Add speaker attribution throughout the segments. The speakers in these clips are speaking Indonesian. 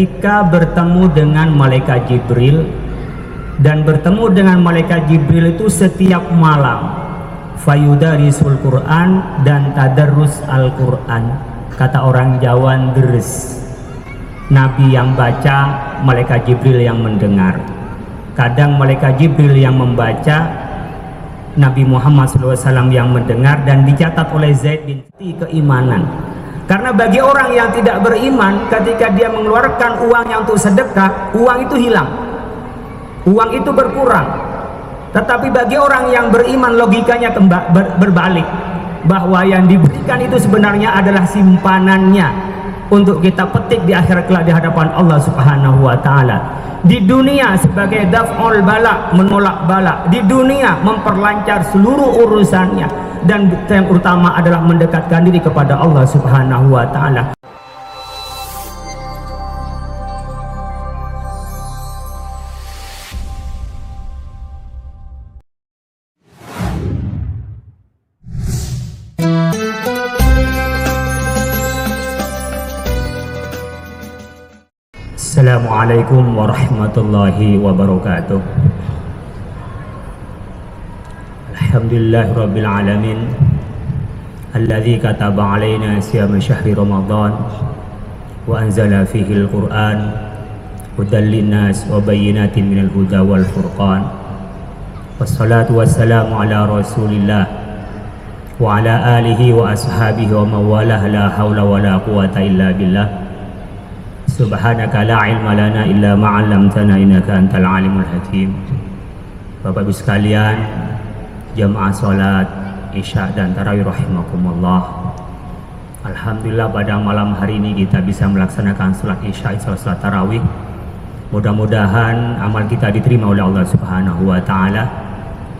Speaker 1: ketika bertemu dengan malaikat Jibril, dan bertemu dengan malaikat Jibril itu setiap malam. Fayudarisul Quran, dan tadarrus Al-Quran. Kata orang Jawa deres. Nabi yang baca, malaikat Jibril yang mendengar. Kadang malaikat Jibril yang membaca, Nabi Muhammad SAW yang mendengar, dan dicatat oleh Zaid bin keimanan. Karena bagi orang yang tidak beriman, ketika dia mengeluarkan uangnya untuk sedekah, uang itu hilang, uang itu berkurang. Tetapi bagi orang yang beriman, logikanya berbalik, bahwa yang diberikan itu sebenarnya adalah simpanannya untuk kita petik di akhirat kelak di hadapan Allah Subhanahu wa taala. Di dunia sebagai daf'ul bala, menolak bala. Di dunia memperlancar seluruh urusannya, dan yang utama adalah mendekatkan diri kepada Allah Subhanahu wa taala. Assalamualaikum warahmatullahi wabarakatuh. Alhamdulillahirabbil alamin alladzi kataba alaina siyama syahri ramadan wa anzala fihi alquran hudan linnas wa bayyinatin minal huda wal furqan. Wassalatu wassalamu ala rasulillah wa ala alihi wa ashabihi wa mawalah, la haula wa la quwata illa billah. Subhanaka la ilma lana illa ma'allamtana innaka antal alimul hakim. Bapak Ibu sekalian, jamaah salat Isya dan Tarawih rahimakumullah. Alhamdulillah pada malam hari ini kita bisa melaksanakan salat Isya, salat Tarawih. Mudah-mudahan amal kita diterima oleh Allah Subhanahu wa taala,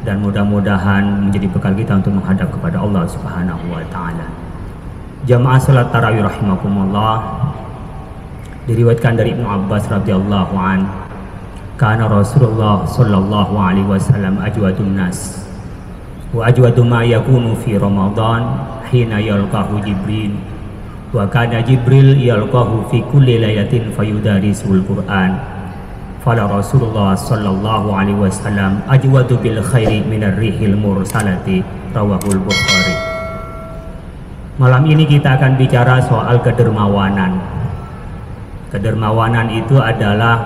Speaker 1: dan mudah-mudahan menjadi bekal kita untuk menghadap kepada Allah Subhanahu wa taala. Jamaah salat Tarawih rahimakumullah, diriwayatkan dari Ibnu Abbas radhiyallahu an, kana Rasulullah sallallahu alaihi wasallam ajwadun nas wa ajwadu ma yakunu fi Ramadan hina yalqahu Jibril, wa kana Jibril yalqahu fi kulli layatin fayudarisul Quran. Fala Rasulullah sallallahu alaihi wasallam ajwadu bil khairi minar rihil mursalati, rawahul Bukhari. Malam ini kita akan bicara soal kedermawanan. Kedermawanan itu adalah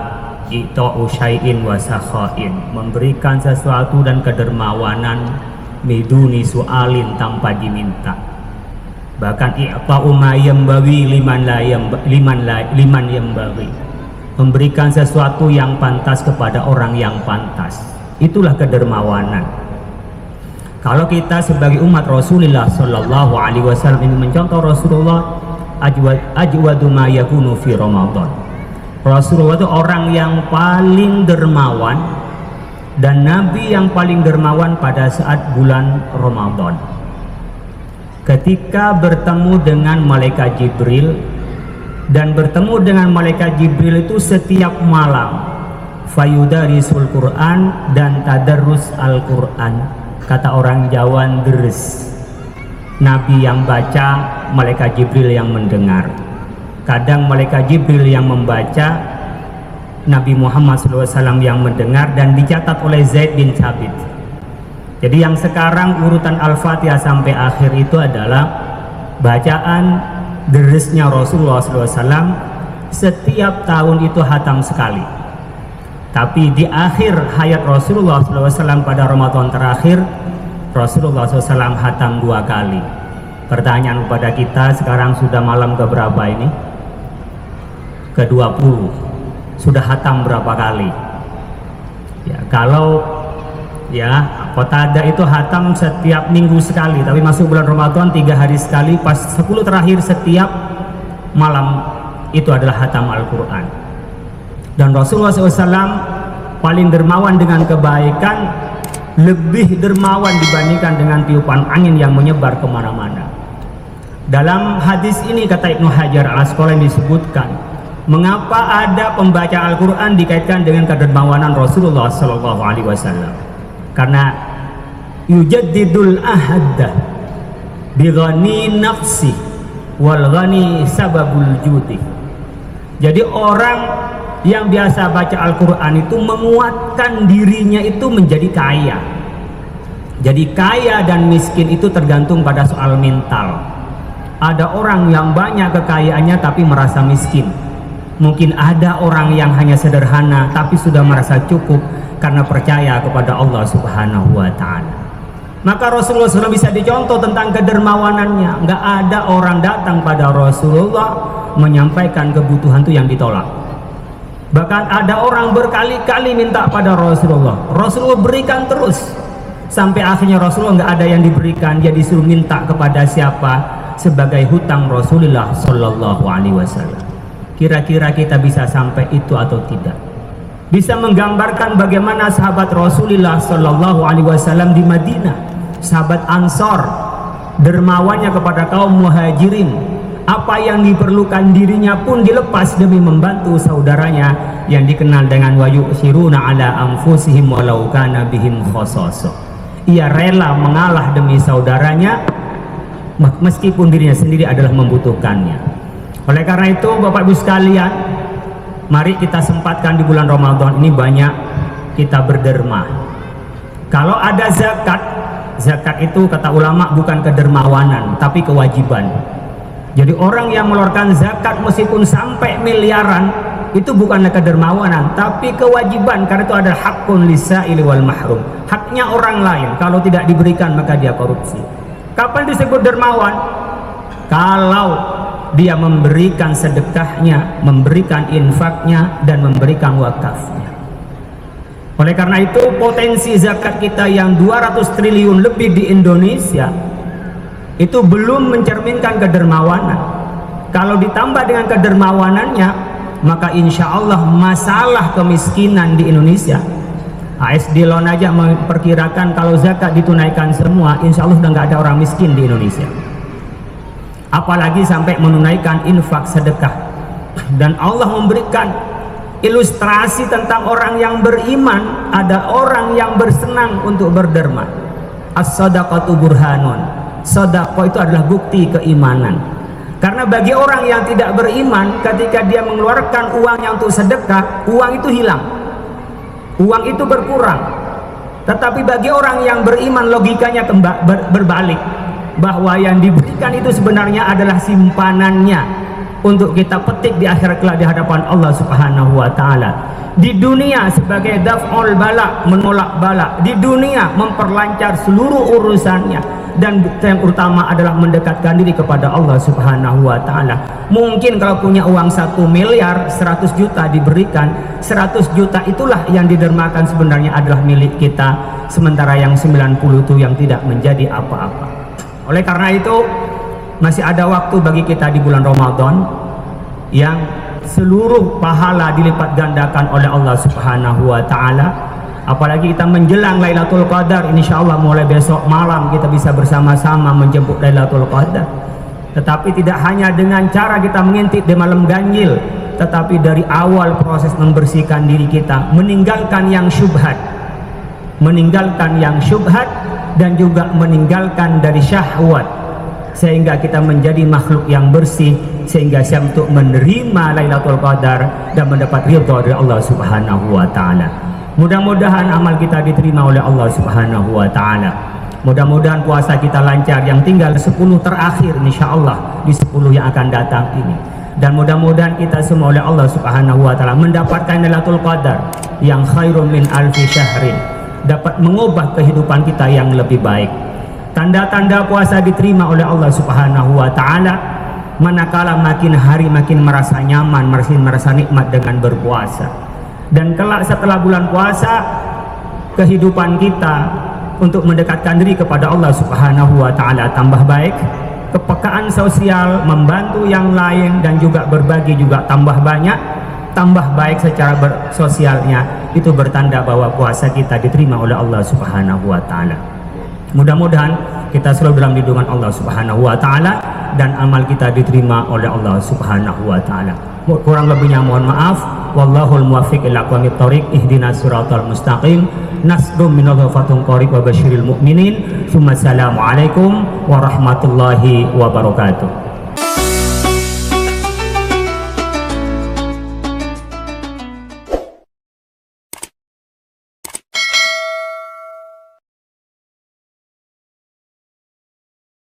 Speaker 1: i'ta'u syai'in wa sakhain, memberikan sesuatu dan kedermawanan miduni su'alin, tanpa diminta. Bahkan i'ta'u ma yambawi liman yambawi, memberikan sesuatu yang pantas kepada orang yang pantas. Itulah kedermawanan. Kalau kita sebagai umat Rasulullah sallallahu alaihi wasallam ini mencontoh Rasulullah, ajwadu ma yakunu fi Ramadan. Rasulullah itu orang yang paling dermawan, dan Nabi yang paling dermawan pada saat bulan Ramadan. Ketika bertemu dengan malaikat Jibril, dan bertemu dengan malaikat Jibril itu setiap malam. Fayudarisul Quran, dan tadarrus Al-Quran. Kata orang Jawa deres. Nabi yang baca, malaikat Jibril yang mendengar. Kadang malaikat Jibril yang membaca, Nabi Muhammad SAW yang mendengar, dan dicatat oleh Zaid bin Thabit. Jadi yang sekarang urutan Al-Fatihah sampai akhir itu adalah bacaan deresnya Rasulullah SAW. Setiap tahun itu hatam sekali. Tapi di akhir hayat Rasulullah SAW pada Ramadan terakhir, Rasulullah SAW hatam 2 kali. Pertanyaan kepada kita, sekarang sudah malam keberapa ini? Ke-20. Sudah hatam berapa kali? Ya, kalau Qatadah itu hatam setiap minggu sekali, tapi masuk bulan Ramadan 3 hari sekali. Pas 10 terakhir setiap malam itu adalah hatam Al-Quran. Dan Rasulullah SAW paling dermawan dengan kebaikan, lebih dermawan dibandingkan dengan tiupan angin yang menyebar kemana-mana. Dalam hadis ini kata Ibnu Hajar Al-Asqalani disebutkan, mengapa ada pembaca Al-Quran dikaitkan dengan kedermawanan Rasulullah SAW? Karena yujaddidul ahadda bi ghani nafsi wal ghani sababul judi. Jadi orang yang biasa baca Al-Quran itu menguatkan dirinya itu menjadi kaya. Jadi kaya dan miskin itu tergantung pada soal mental. Ada orang yang banyak kekayaannya tapi merasa miskin. Mungkin ada orang yang hanya sederhana tapi sudah merasa cukup karena percaya kepada Allah Subhanahu wa Ta'ala. Maka Rasulullah SAW bisa dicontoh tentang kedermawanannya. Nggak ada orang datang pada Rasulullah menyampaikan kebutuhan itu yang ditolak. Bahkan ada orang berkali-kali minta pada Rasulullah, Rasulullah berikan terus. Sampai akhirnya Rasulullah nggak ada yang diberikan, dia disuruh minta kepada siapa sebagai hutang Rasulullah Sallallahu Alaihi Wasallam. Kira-kira kita bisa sampai itu atau tidak? Bisa menggambarkan bagaimana sahabat Rasulullah Sallallahu Alaihi Wasallam di Madinah, sahabat Ansor, dermawannya kepada kaum muhajirin. Apa yang diperlukan dirinya pun dilepas demi membantu saudaranya yang dikenal dengan wa yu'siruna ala anfusihim walau kana bihim khasasah. Ia rela mengalah demi saudaranya meskipun dirinya sendiri adalah membutuhkannya. Oleh karena itu Bapak Ibu sekalian, mari kita sempatkan di bulan Ramadan ini banyak kita berderma. Kalau ada zakat, zakat itu kata ulama bukan kedermawanan tapi kewajiban. Jadi orang yang mengeluarkan zakat meskipun sampai miliaran itu bukanlah kedermawanan tapi kewajiban, karena itu adalah hakun lisaili wal mahrum, haknya orang lain, kalau tidak diberikan maka dia korupsi. Kapan disebut dermawan? Kalau dia memberikan sedekahnya, memberikan infaknya dan memberikan wakafnya. Oleh karena itu potensi zakat kita yang 200 triliun lebih di Indonesia itu belum mencerminkan kedermawanan. Kalau ditambah dengan kedermawanannya, maka insya Allah masalah kemiskinan di Indonesia, ASD Loan aja memperkirakan kalau zakat ditunaikan semua, insya Allah sudah nggak ada orang miskin di Indonesia. Apalagi sampai menunaikan infak sedekah. Dan Allah memberikan ilustrasi tentang orang yang beriman, ada orang yang bersenang untuk berderma. As-sadaqatu burhanun. Sedekah itu adalah bukti keimanan. Karena bagi orang yang tidak beriman, ketika dia mengeluarkan uangnya untuk sedekah, uang itu hilang, uang itu berkurang. Tetapi bagi orang yang beriman, logikanya berbalik, bahwa yang diberikan itu sebenarnya adalah simpanannya untuk kita petik di akhirat kelak di hadapan Allah Subhanahu wa Ta'ala. Di dunia sebagai daf'ul bala, menolak bala, di dunia memperlancar seluruh urusannya, dan yang utama adalah mendekatkan diri kepada Allah Subhanahu wa Ta'ala. Mungkin kalau punya uang 1 miliar, 100 juta diberikan, 100 juta itulah yang didermakan sebenarnya adalah milik kita, sementara yang 90 itu yang tidak menjadi apa-apa. Oleh karena itu masih ada waktu bagi kita di bulan Ramadan yang seluruh pahala dilipat gandakan oleh Allah Subhanahu wa Ta'ala. Apalagi kita menjelang Lailatul Qadar, insya Allah mulai besok malam kita bisa bersama-sama menjemput Lailatul Qadar. Tetapi tidak hanya dengan cara kita mengintip di malam ganjil, tetapi dari awal proses membersihkan diri kita, meninggalkan yang syubhat, dan juga meninggalkan dari syahwat, sehingga kita menjadi makhluk yang bersih, sehingga siap untuk menerima Lailatul Qadar dan mendapat ridha dari Allah Subhanahu wa Ta'ala. Mudah-mudahan amal kita diterima oleh Allah Subhanahu wa Ta'ala. Mudah-mudahan puasa kita lancar, yang tinggal 10 terakhir insya Allah di 10 yang akan datang ini. Dan mudah-mudahan kita semua oleh Allah Subhanahu wa Ta'ala mendapatkan Lailatul Qadar yang khairum min alfi syahrin, dapat mengubah kehidupan kita yang lebih baik. Tanda-tanda puasa diterima oleh Allah Subhanahu wa Ta'ala manakala makin hari makin merasa nyaman, merasa nikmat dengan berpuasa. Dan kelak setelah bulan puasa, kehidupan kita untuk mendekatkan diri kepada Allah Subhanahu wa Ta'ala tambah baik, kepekaan sosial, membantu yang lain dan juga berbagi juga tambah banyak, tambah baik secara bersosialnya. Itu bertanda bahwa puasa kita diterima oleh Allah Subhanahu wa Ta'ala. Mudah-mudahan kita selalu dalam lindungan Allah Subhanahu wa Ta'ala dan amal kita diterima oleh Allah Subhanahu wa Ta'ala. Kurang lebihnya mohon maaf. Wallahul muwaffiq ila aqwamit thoriq, ihdinas siratal mustaqim, nasrum minallahi fatun qarib wa basyiril mu'minin. Assalamualaikum warahmatullahi wabarakatuh.